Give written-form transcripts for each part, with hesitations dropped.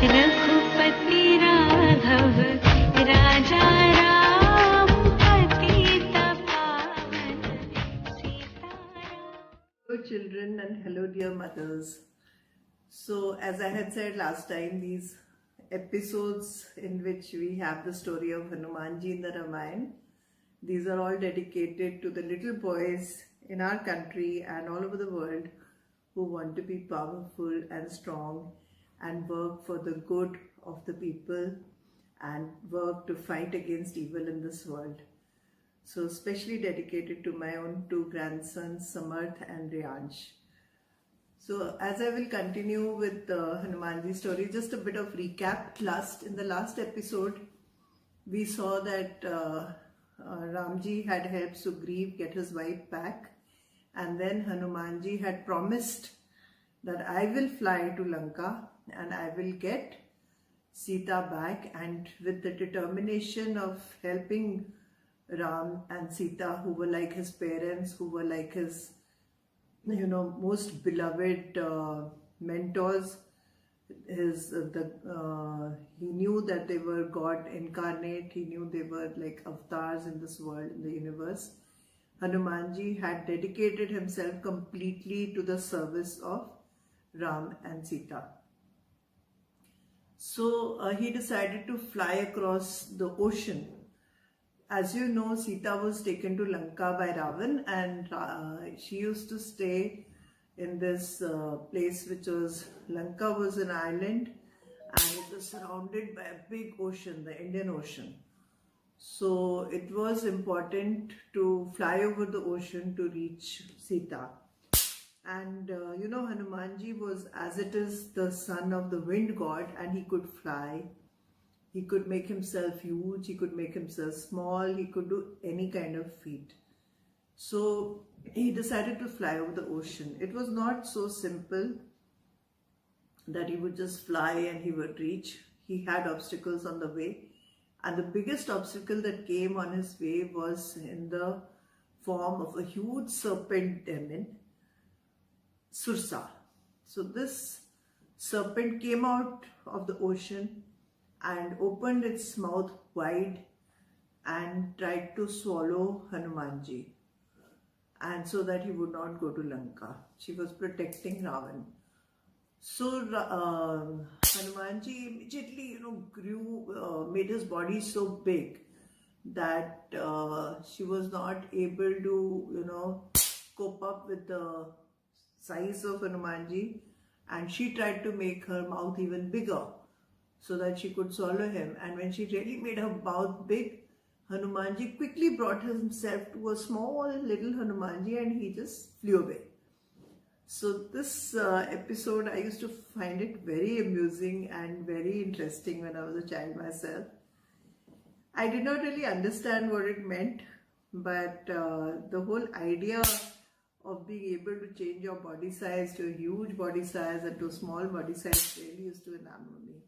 रघुपति राघव राजा राम पतित पावन Sitaram. Hello children and hello dear mothers. So as I had said last time, these episodes in which we have the story of Hanumanji in the Ramayan, these are all dedicated to the little boys in our country and all over the world who want to be powerful and strong and work for the good of the people and work to fight against evil in this world. So specially dedicated to my own two grandsons, Samarth and Riyansh. So as I will continue with the Hanumanji story, just a bit of recap. In the last episode, we saw that Ramji had helped Sugriv get his wife back, and then Hanumanji had promised that I will fly to Lanka and I will get Sita back, and with the determination of helping Ram and Sita, who were like his parents, who were like his most beloved mentors. He knew that they were God incarnate. He knew they were like avatars in this world, in the universe. Hanumanji had dedicated himself completely to the service of Ram and Sita. So he decided to fly across the ocean. As you know, Sita was taken to Lanka by Ravan, and she used to stay in this place which was, Lanka was an island and it was surrounded by a big ocean, the Indian Ocean. So it was important to fly over the ocean to reach Sita. And Hanumanji was, as it is, the son of the wind god, and he could fly. He could make himself huge, he could make himself small, he could do any kind of feat. So he decided to fly over the ocean. It was not so simple that he would just fly and he would reach. He had obstacles on the way, and the biggest obstacle that came on his way was in the form of a huge serpent demon, Sursa. So this serpent came out of the ocean and opened its mouth wide and tried to swallow Hanumanji, and so that he would not go to Lanka. She was protecting Ravan. So Hanumanji immediately grew, made his body so big that she was not able to cope up with the size of Hanumanji, and she tried to make her mouth even bigger so that she could swallow him. And when she really made her mouth big, Hanumanji quickly brought himself to a small little Hanumanji and he just flew away. So this episode, I used to find it very amusing and very interesting when I was a child myself. I did not really understand what it meant, but the whole idea of being able to change your body size to a huge body size and to a small body size really used to enamor me.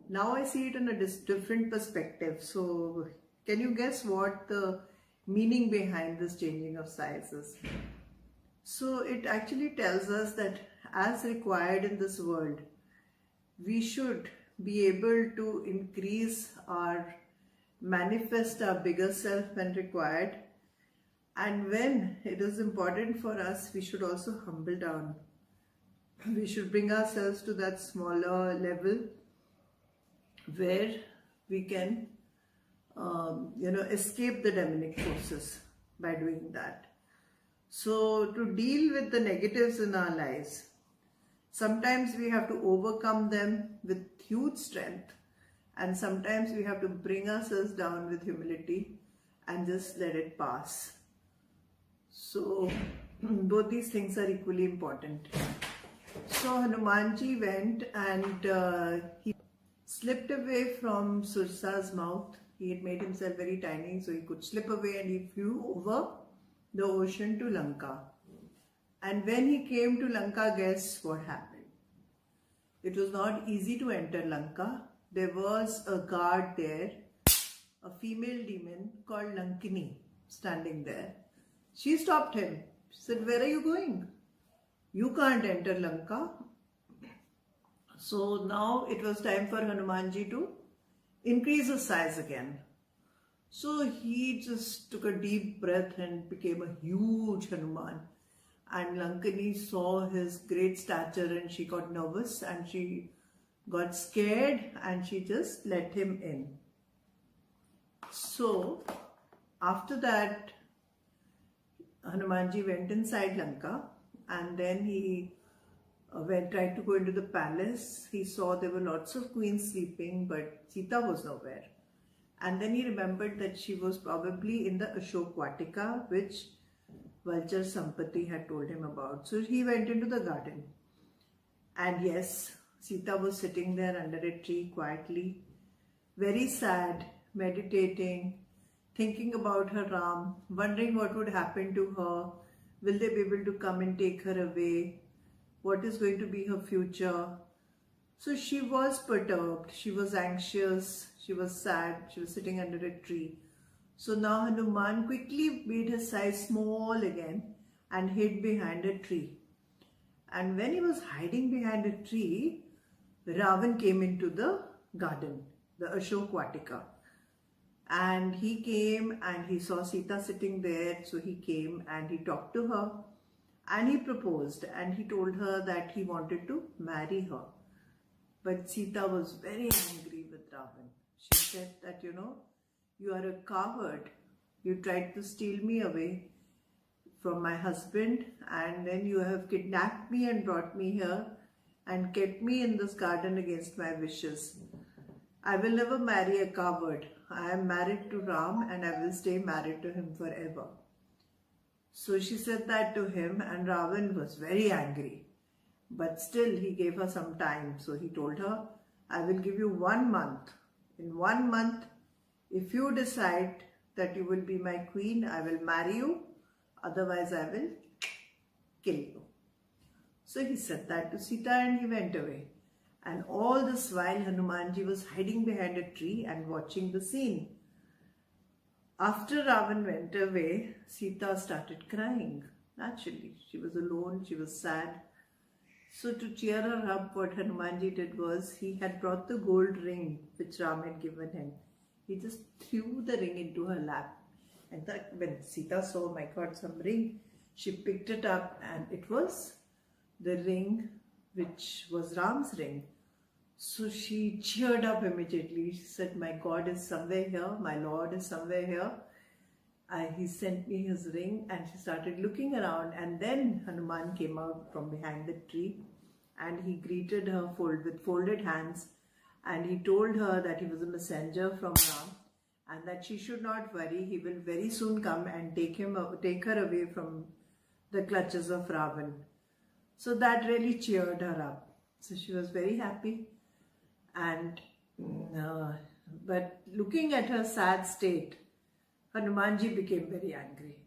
Now I see it in a different perspective. So can you guess what the meaning behind this changing of sizes? So it actually tells us that as required in this world, we should be able to manifest our bigger self when required. And when it is important for us, we should also humble down. We should bring ourselves to that smaller level where we can, escape the demonic forces by doing that. So to deal with the negatives in our lives, sometimes we have to overcome them with huge strength, and sometimes we have to bring ourselves down with humility and just let it pass. So both these things are equally important. So Hanumanji went and he slipped away from Sursa's mouth. He had made himself very tiny so he could slip away, and he flew over the ocean to Lanka. And when he came to Lanka, guess what happened? It was not easy to enter Lanka. There was a guard there, a female demon called Lankini, standing there. She stopped him. She said, "Where are you going? You can't enter Lanka." So now it was time for Hanumanji to increase his size again. So he just took a deep breath and became a huge Hanuman. And Lankani saw his great stature and she got nervous and she got scared and she just let him in. So after that, Hanumanji went inside Lanka and then he tried to go into the palace. He saw there were lots of queens sleeping, but Sita was nowhere. And then he remembered that she was probably in the Ashok Vatika, which Vulture Sampati had told him about. So he went into the garden. And yes, Sita was sitting there under a tree quietly, very sad, meditating, thinking about her Ram, wondering what would happen to her. Will they be able to come and take her away? What is going to be her future? So she was perturbed, she was anxious, she was sad, she was sitting under a tree. So now Hanuman quickly made his size small again and hid behind a tree. And when he was hiding behind a tree, Ravan came into the garden, the Ashok Vatika. And he came and he saw Sita sitting there. So he came and he talked to her and he proposed and he told her that he wanted to marry her. But Sita was very angry with Ravan. She said that, you are a coward. You tried to steal me away from my husband and then you have kidnapped me and brought me here and kept me in this garden against my wishes. I will never marry a coward. I am married to Ram and I will stay married to him forever. So she said that to him and Ravan was very angry. But still he gave her some time. So he told her, I will give you 1 month. In 1 month, if you decide that you will be my queen, I will marry you. Otherwise, I will kill you. So he said that to Sita and he went away. And all this while Hanumanji was hiding behind a tree and watching the scene. After Ravan went away, Sita started crying. Naturally, she was alone, she was sad. So to cheer her up, what Hanumanji did was, he had brought the gold ring which Ram had given him. He just threw the ring into her lap. And when Sita saw, my God, some ring, she picked it up and it was the ring which was Ram's ring. So she cheered up immediately. She said, my God is somewhere here, my Lord is somewhere here. He sent me his ring, and she started looking around, and then Hanuman came out from behind the tree and he greeted her with folded hands and he told her that he was a messenger from Ram and that she should not worry, he will very soon come and take her away from the clutches of Ravan. So that really cheered her up. So she was very happy. And but looking at her sad state, Hanumanji became very angry.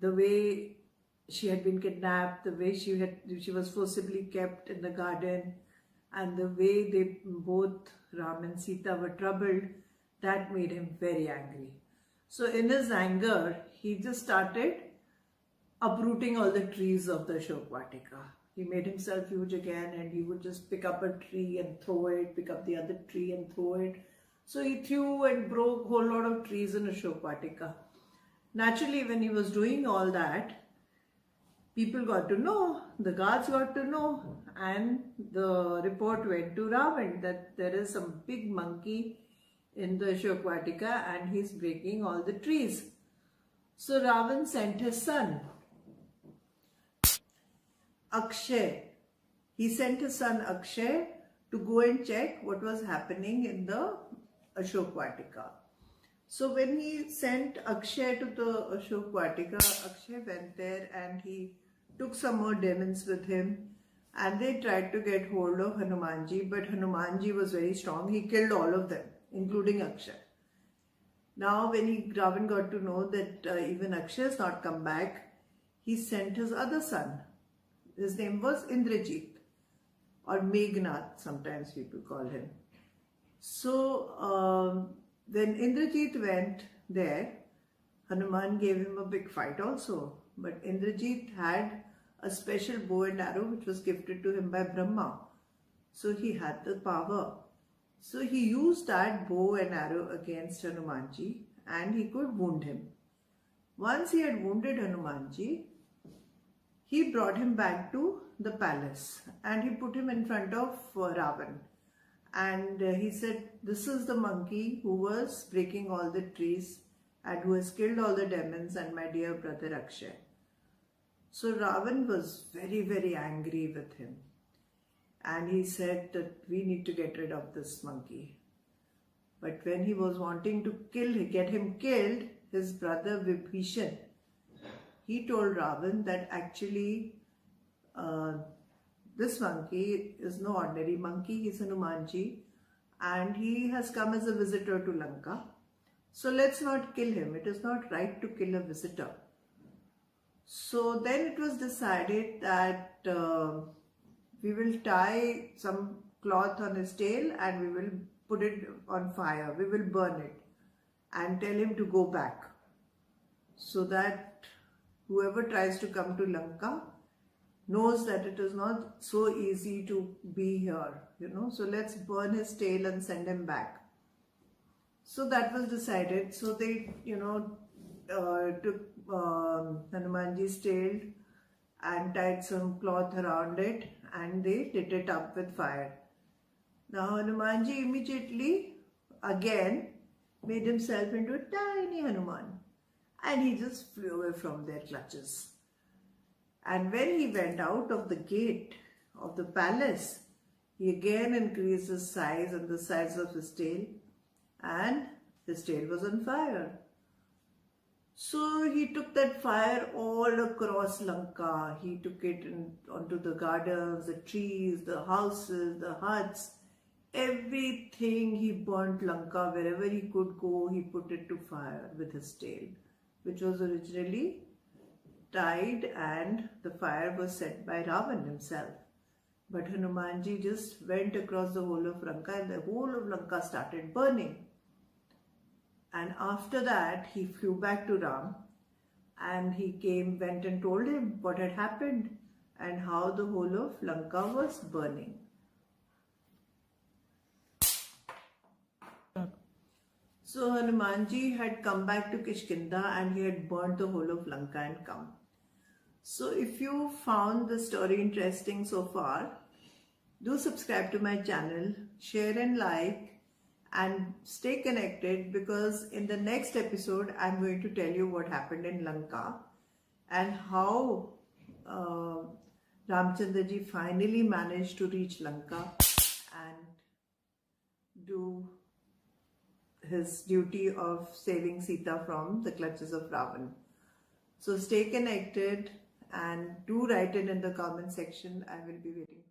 The way she had been kidnapped, the way she was forcibly kept in the garden, and the way they both, Ram and Sita, were troubled, that made him very angry. So in his anger, he just started uprooting all the trees of the Ashok Vatika. He made himself huge again and he would just pick up a tree and throw it, pick up the other tree and throw it. So he threw and broke a whole lot of trees in Ashok Vatika. Naturally, when he was doing all that, people got to know, the guards got to know, and the report went to Ravan that there is some big monkey in the Ashok Vatika and he's breaking all the trees. So Ravan sent his son, Akshay. He sent his son Akshay to go and check what was happening in the Ashok Vatika. So when he sent Akshay to the Ashok Vatika, Akshay went there and he took some more demons with him and they tried to get hold of Hanumanji, but Hanumanji was very strong. He killed all of them, including Akshay. Now when Ravan got to know that even Akshay has not come back, he sent his other son. His name was Indrajit, or Meghnad, sometimes people call him. So when Indrajit went there, Hanuman gave him a big fight also. But Indrajit had a special bow and arrow which was gifted to him by Brahma. So he had the power. So he used that bow and arrow against Hanumanji and he could wound him. Once he had wounded Hanumanji, he brought him back to the palace and he put him in front of Ravan. And he said, this is the monkey who was breaking all the trees and who has killed all the demons and my dear brother Akshay. So Ravan was very, very angry with him. And he said that we need to get rid of this monkey. But when he was wanting to get him killed, his brother Vibhishan, he told Ravan that actually this monkey is no ordinary monkey, he's Hanumanji and he has come as a visitor to Lanka. So let's not kill him, it is not right to kill a visitor. So then it was decided that we will tie some cloth on his tail and we will put it on fire, we will burn it and tell him to go back so that whoever tries to come to Lanka knows that it is not so easy to be here, so let's burn his tail and send him back. So that was decided. So they, took Hanumanji's tail and tied some cloth around it and they lit it up with fire. Now Hanumanji immediately again made himself into a tiny Hanuman and he just flew away from their clutches. And when he went out of the gate of the palace, he again increased his size and the size of his tail and his tail was on fire. So he took that fire all across Lanka. He took it onto the gardens, the trees, the houses, the huts, everything. He burnt Lanka. Wherever he could go, he put it to fire with his tail, which was originally tied and the fire was set by Ravan himself. But Hanumanji just went across the whole of Lanka and the whole of Lanka started burning. And after that, he flew back to Ram and he went and told him what had happened and how the whole of Lanka was burning. So Hanumanji had come back to Kishkinda and he had burnt the whole of Lanka and come. So if you found the story interesting so far, do subscribe to my channel, share and like, and stay connected because in the next episode I'm going to tell you what happened in Lanka and how Ramchandraji finally managed to reach Lanka and do his duty of saving Sita from the clutches of Ravan. So stay connected and do write it in the comment section. I will be waiting.